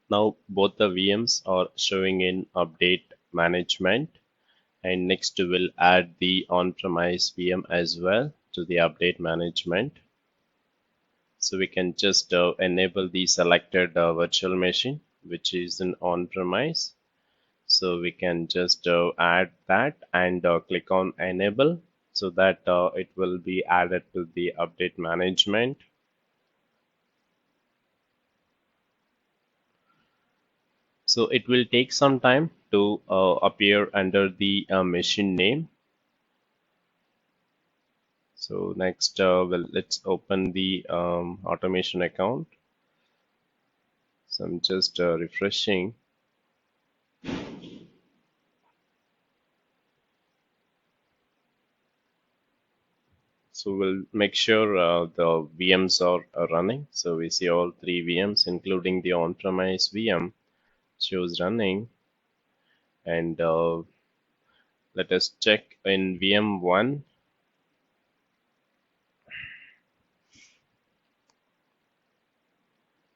Now both the VMs are showing in update management, and next we'll add the on-premise VM as well to the update management. So we can just enable the selected virtual machine which is an on-premise. So we can just add that and click on enable so that it will be added to the update management. So it will take some time to appear under the machine name. So next, let's open the automation account. So I'm just refreshing. So we'll make sure the VMs are running. So we see all three VMs, including the on-premise VM, shows running. And let us check in VM1.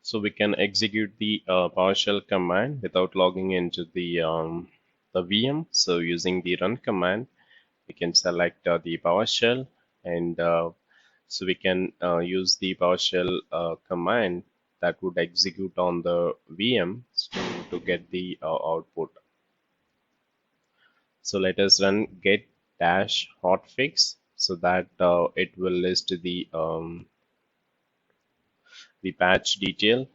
So we can execute the PowerShell command without logging into the VM. So using the run command, we can select the PowerShell, and so we can use the PowerShell command that would execute on the VM to get the output. So let us run get dash hotfix so that it will list the patch detail.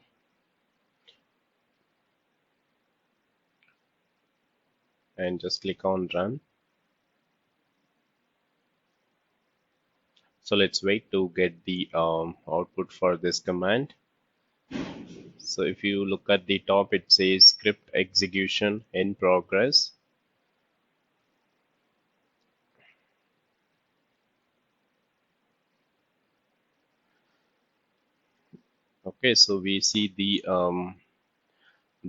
And just click on run. So let's wait to get the output for this command. So if you look at the top, it says script execution in progress. Okay, so we see the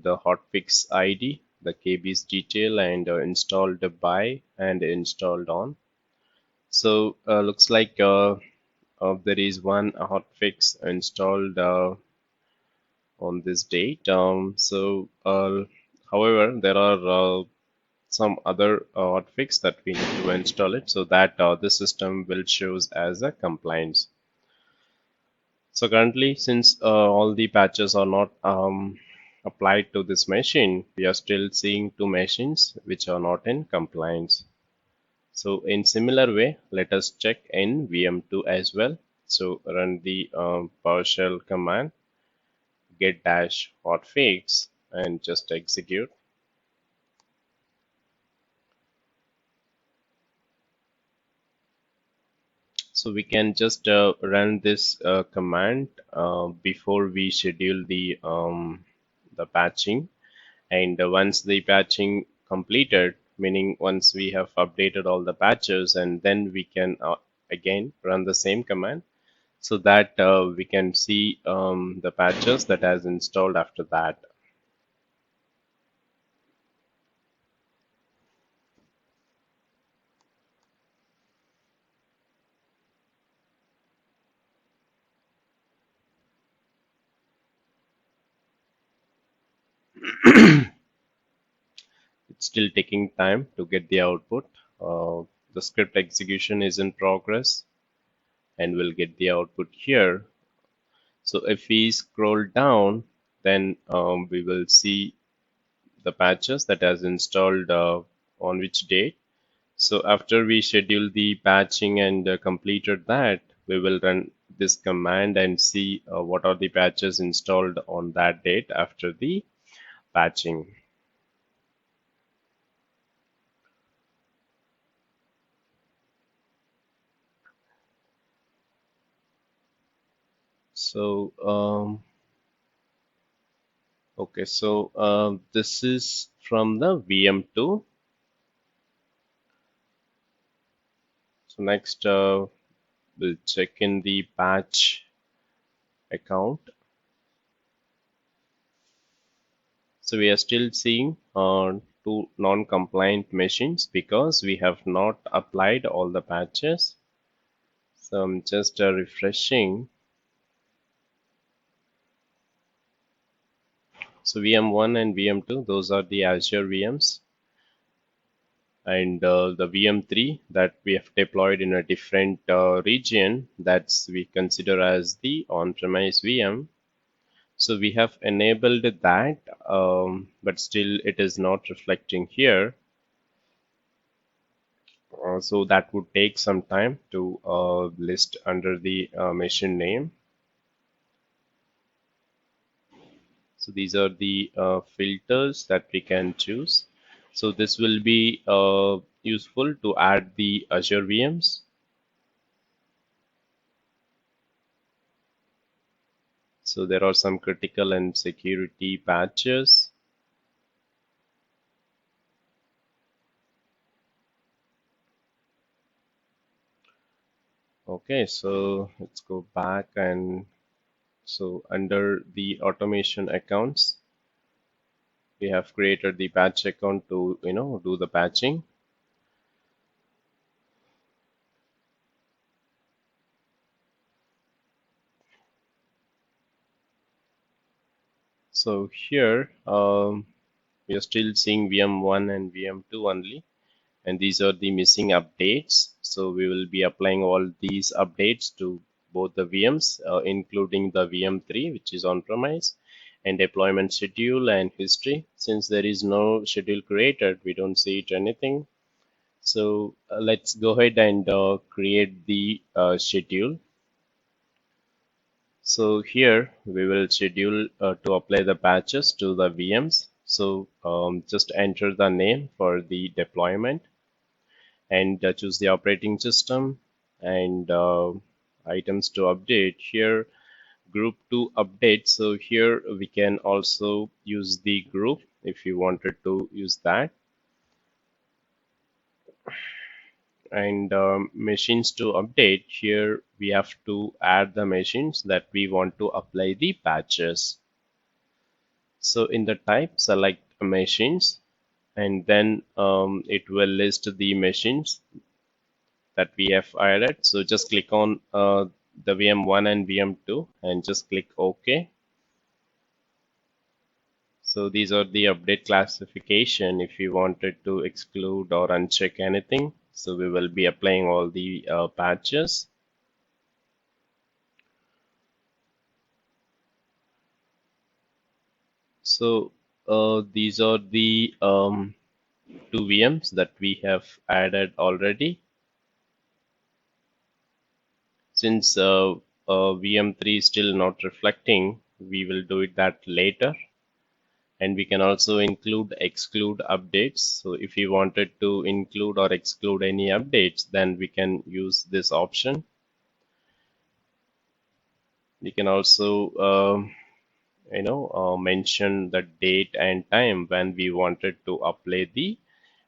hotfix ID, the KB's detail, and installed by and installed on. So looks like there is one hotfix installed on this date. However, there are some other hotfix that we need to install it so that the system will shows as a compliance. So currently, since all the patches are not applied to this machine, we are still seeing two machines which are not in compliance. So in similar way, let us check in VM2 as well. So run the PowerShell command get dash hotfix and just execute. So we can just run this command before we schedule the patching, and once the patching completed, meaning once we have updated all the patches, and then we can again run the same command so that we can see the patches that has installed after that. It's still taking time to get the output. The script execution is in progress and we'll get the output here. So if we scroll down, then we will see the patches that has installed on which date. So after we schedule the patching and completed that, we will run this command and see what are the patches installed on that date after the patching. So okay, so this is from the VM2. So next we'll check in the patch account. So we are still seeing two non-compliant machines because we have not applied all the patches. So I'm just refreshing. So VM1 and VM2, those are the Azure VMs, and the VM3 that we have deployed in a different region, that's we consider as the on-premise VM. So we have enabled that, but still it is not reflecting here. So that would take some time to list under the machine name. So these are the filters that we can choose. So this will be useful to add the Azure VMs. So there are some critical and security patches. Okay, so let's go back, and so under the automation accounts, we have created the patch account to do the patching. So here we are still seeing VM1 and VM2 only, and these are the missing updates. So we will be applying all these updates to both the VMs, including the VM3, which is on-premise, and deployment schedule and history. Since there is no schedule created, we don't see it anything. So let's go ahead and create the schedule. So here we will schedule to apply the patches to the VMs. So just enter the name for the deployment and choose the operating system and items to update. Here group to update. So here we can also use the group if you wanted to use that. And machines to update, here we have to add the machines that we want to apply the patches. So in the type, select machines, and then it will list the machines that we have added. So just click on the VM1 and VM2 and just click OK. So these are the update classification if you wanted to exclude or uncheck anything. So we will be applying all the patches. So these are the two VMs that we have added already. Since VM3 is still not reflecting, we will do it that later. And we can also exclude updates. So if you wanted to include or exclude any updates, then we can use this option. We can also mention the date and time when we wanted to apply the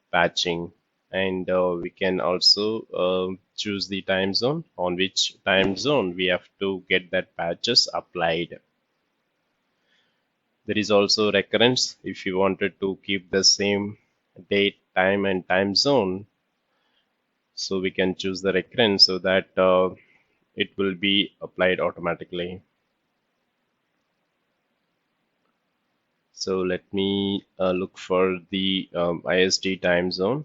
patching, and we can also choose the time zone, on which time zone we have to get that patches applied. There is also recurrence. If you wanted to keep the same date, time, and time zone, so we can choose the recurrence so that it will be applied automatically. So let me look for the IST time zone.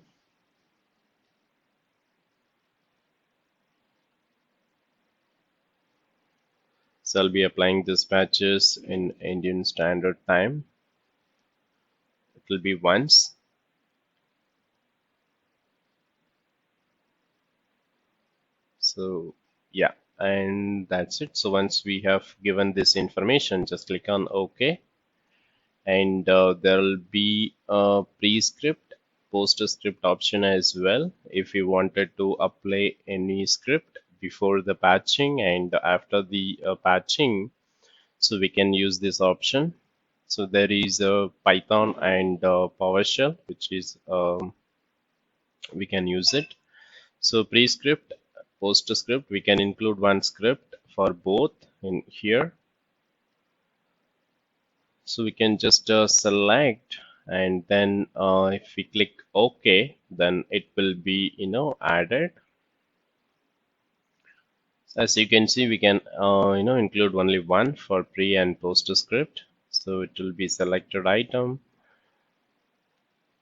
So I'll be applying this patches in Indian Standard Time. It will be once. So yeah, and that's it. So once we have given this information, just click on OK, and there will be a pre-script, post-script option as well. If you wanted to apply any script before the patching and after the patching, so we can use this option. So there is a Python and PowerShell, which is we can use it. So pre-script, post-script, we can include one script for both in here. So we can just select, and then if we click OK, then it will be added. As you can see, we can include only one for pre and post script. So it will be selected item.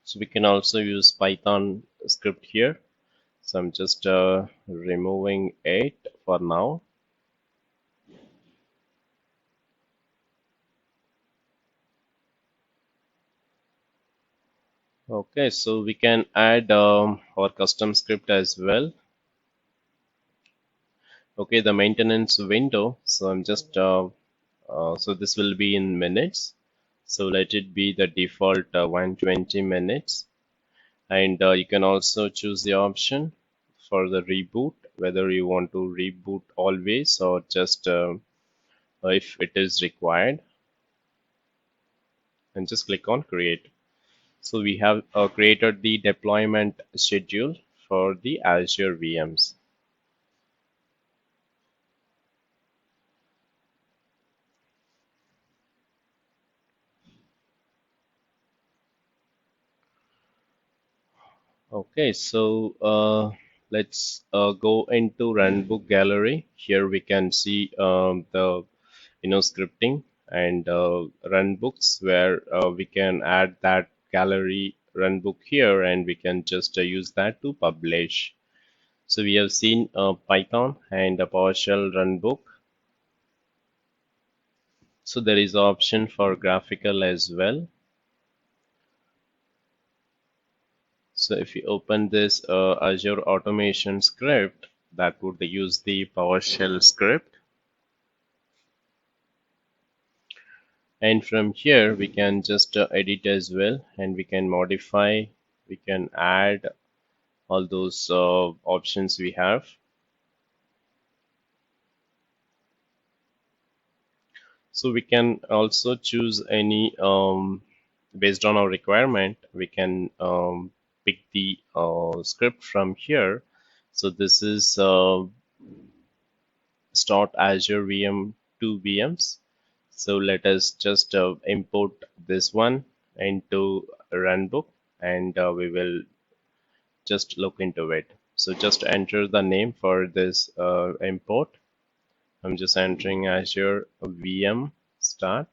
So we can also use Python script here. So I'm just removing it for now. Okay, so we can add our custom script as well. Okay, the maintenance window. So I'm just so this will be in minutes. So let it be the default 120 minutes. And you can also choose the option for the reboot, whether you want to reboot always or just if it is required. And just click on create. So we have created the deployment schedule for the Azure VMs. Okay, so let's go into runbook gallery. Here we can see the scripting and runbooks where we can add that gallery runbook here and we can just use that to publish. So we have seen Python and a PowerShell runbook. So there is option for graphical as well. So if you open this Azure Automation script, that would use the PowerShell script. And from here, we can just edit as well, and we can modify, we can add all those options we have. So we can also choose any, based on our requirement, we can pick the script from here. So this is start Azure VM 2 VMs. So let us just import this one into runbook and we will just look into it. So just enter the name for this import. I'm just entering Azure VM start.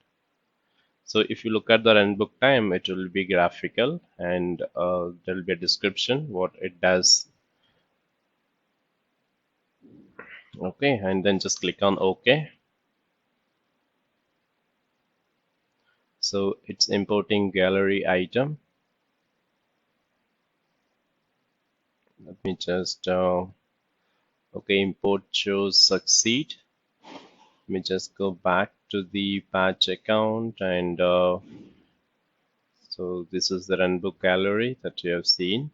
So if you look at the runbook time, it will be graphical and there will be a description what it does. Okay, and then just click on OK. So it's importing gallery item. Let me just okay, import shows succeed. Let me just go back to the patch account and so this is the runbook gallery that you have seen.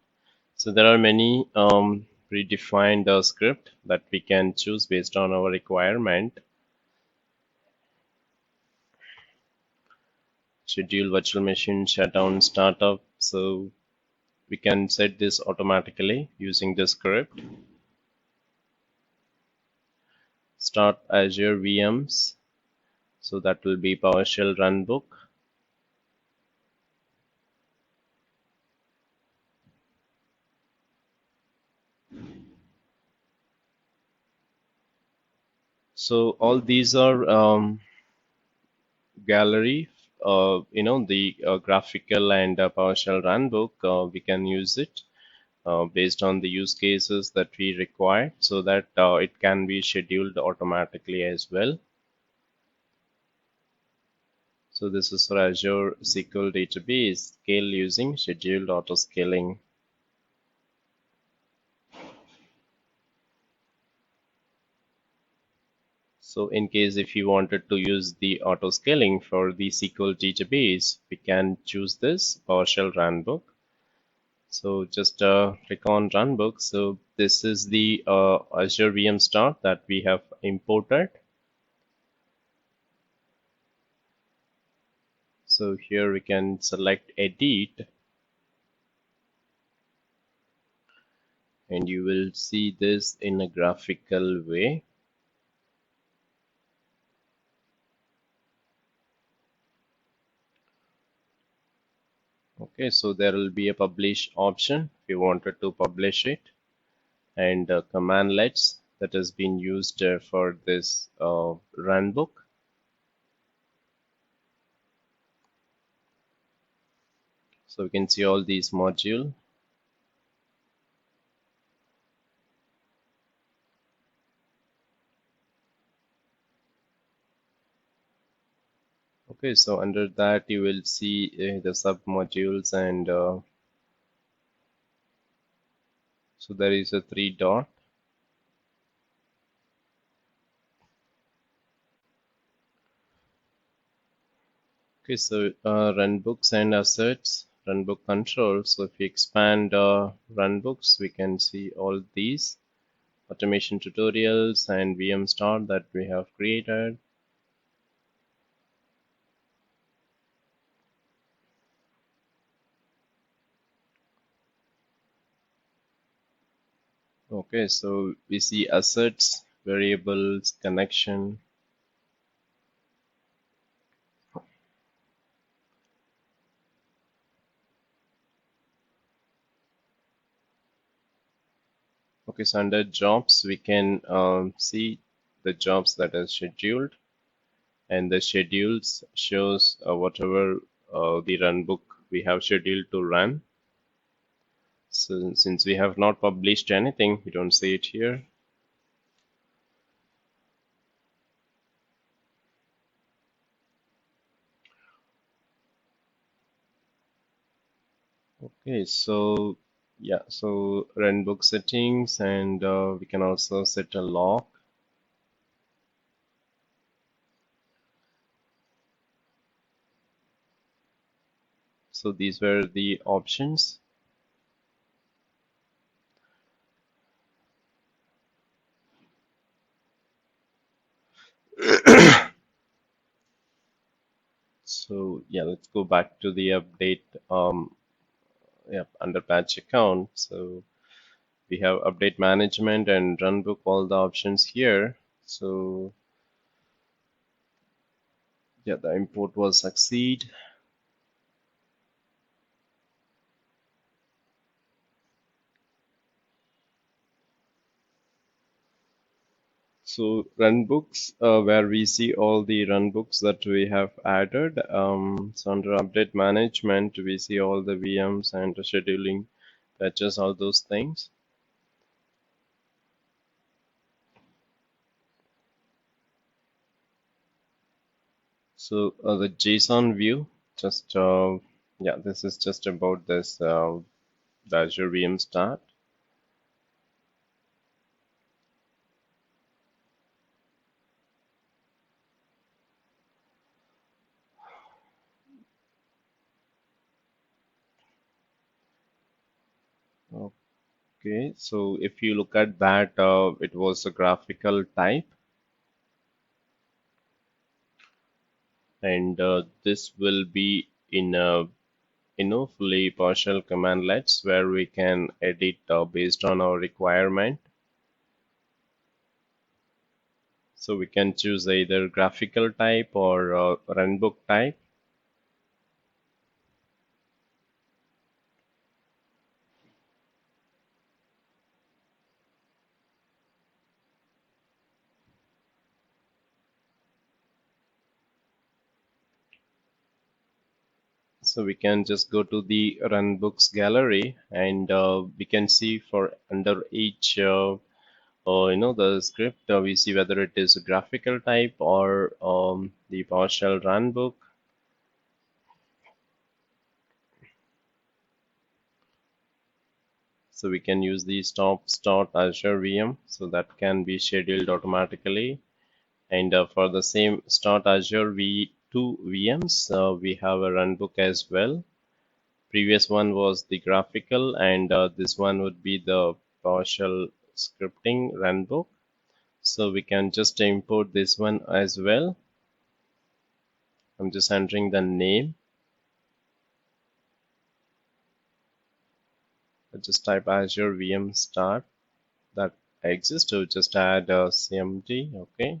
So there are many predefined script that we can choose based on our requirement. Schedule virtual machine shutdown startup. So we can set this automatically using the script. Start Azure VMs. So that will be PowerShell runbook. So all these are gallery, the graphical and PowerShell runbook. We can use it based on the use cases that we require so that it can be scheduled automatically as well. So this is for Azure SQL database scale using scheduled auto scaling. So in case if you wanted to use the auto scaling for the SQL database, we can choose this PowerShell runbook. So just click on runbook. So this is the Azure VM start that we have imported. So here we can select edit and you will see this in a graphical way. Okay, so there will be a publish option if you wanted to publish it, and commandlets that has been used for this runbook. So we can see all these modules. Okay, so under that you will see the sub modules, and so there is a three dot. Okay, so runbooks and assets, runbook control. So if we expand runbooks, we can see all these automation tutorials and VM start that we have created. Okay, so we see assets, variables, connection. Okay, so under jobs, we can see the jobs that are scheduled, and the schedules shows whatever the run book we have scheduled to run. So since we have not published anything, we don't see it here. Okay, so yeah, so run book settings, and we can also set a lock. So these were the options. So yeah, let's go back to the update. Yeah, under patch account. So we have update management and runbook, all the options here. So yeah, the import will succeed. So runbooks, where we see all the runbooks that we have added. So under update management, we see all the VMs and the scheduling patches, all those things. So the JSON view, just yeah, this is just about this the Azure VM start. Okay, so if you look at that, it was a graphical type, and this will be in a fully partial commandlets where we can edit based on our requirement. So we can choose either graphical type or runbook type. So we can just go to the runbooks gallery, and we can see for under each the script, we see whether it is a graphical type or the partial runbook. So we can use the start Azure VM, so that can be scheduled automatically. And for the same start Azure V2 VMs, we have a runbook as well. Previous one was the graphical, and this one would be the partial scripting runbook. So we can just import this one as well. I'm just entering the name. I just type Azure VM start. That exists, so just add CMD. Okay,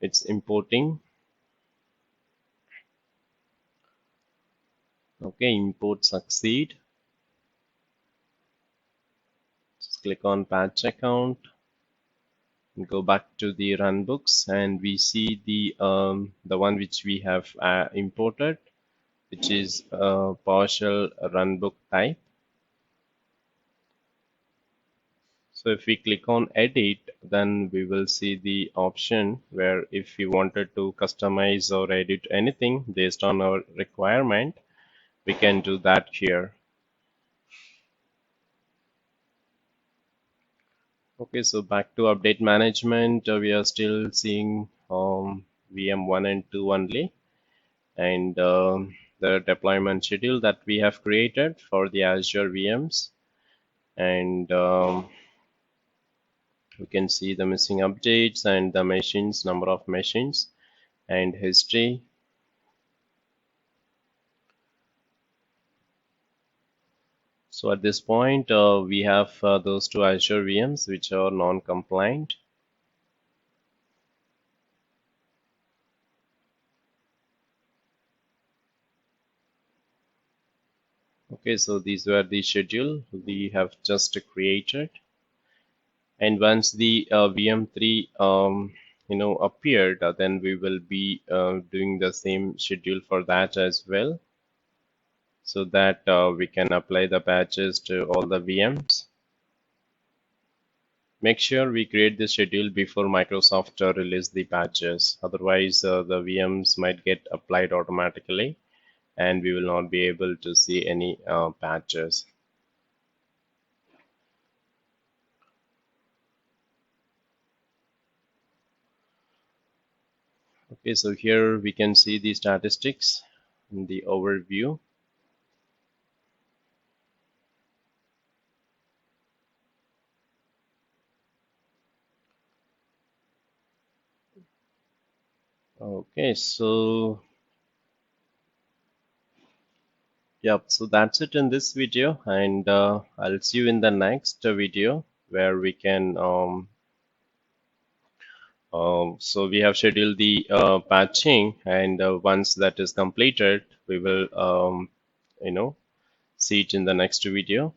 it's importing. Okay, import succeed. Just click on patch account and go back to the runbooks, and we see the one which we have imported. which is a partial runbook type. So if we click on edit, then we will see the option where if we wanted to customize or edit anything based on our requirement, we can do that here. Okay, so back to update management, we are still seeing VM 1 and 2 only, and the deployment schedule that we have created for the Azure VMs, and we can see the missing updates and the machines, number of machines, and history. So at this point, we have those two Azure VMs which are non-compliant. Okay, so these were the schedule we have just created. And once the VM3 appeared, then we will be doing the same schedule for that as well, so that we can apply the patches to all the VMs. Make sure we create the schedule before Microsoft release the patches. Otherwise, the VMs might get applied automatically and we will not be able to see any patches. Okay, so here we can see the statistics in the overview. Okay, so yep, so that's it in this video, and I'll see you in the next video where we can so we have scheduled the patching, and once that is completed, we will see it in the next video.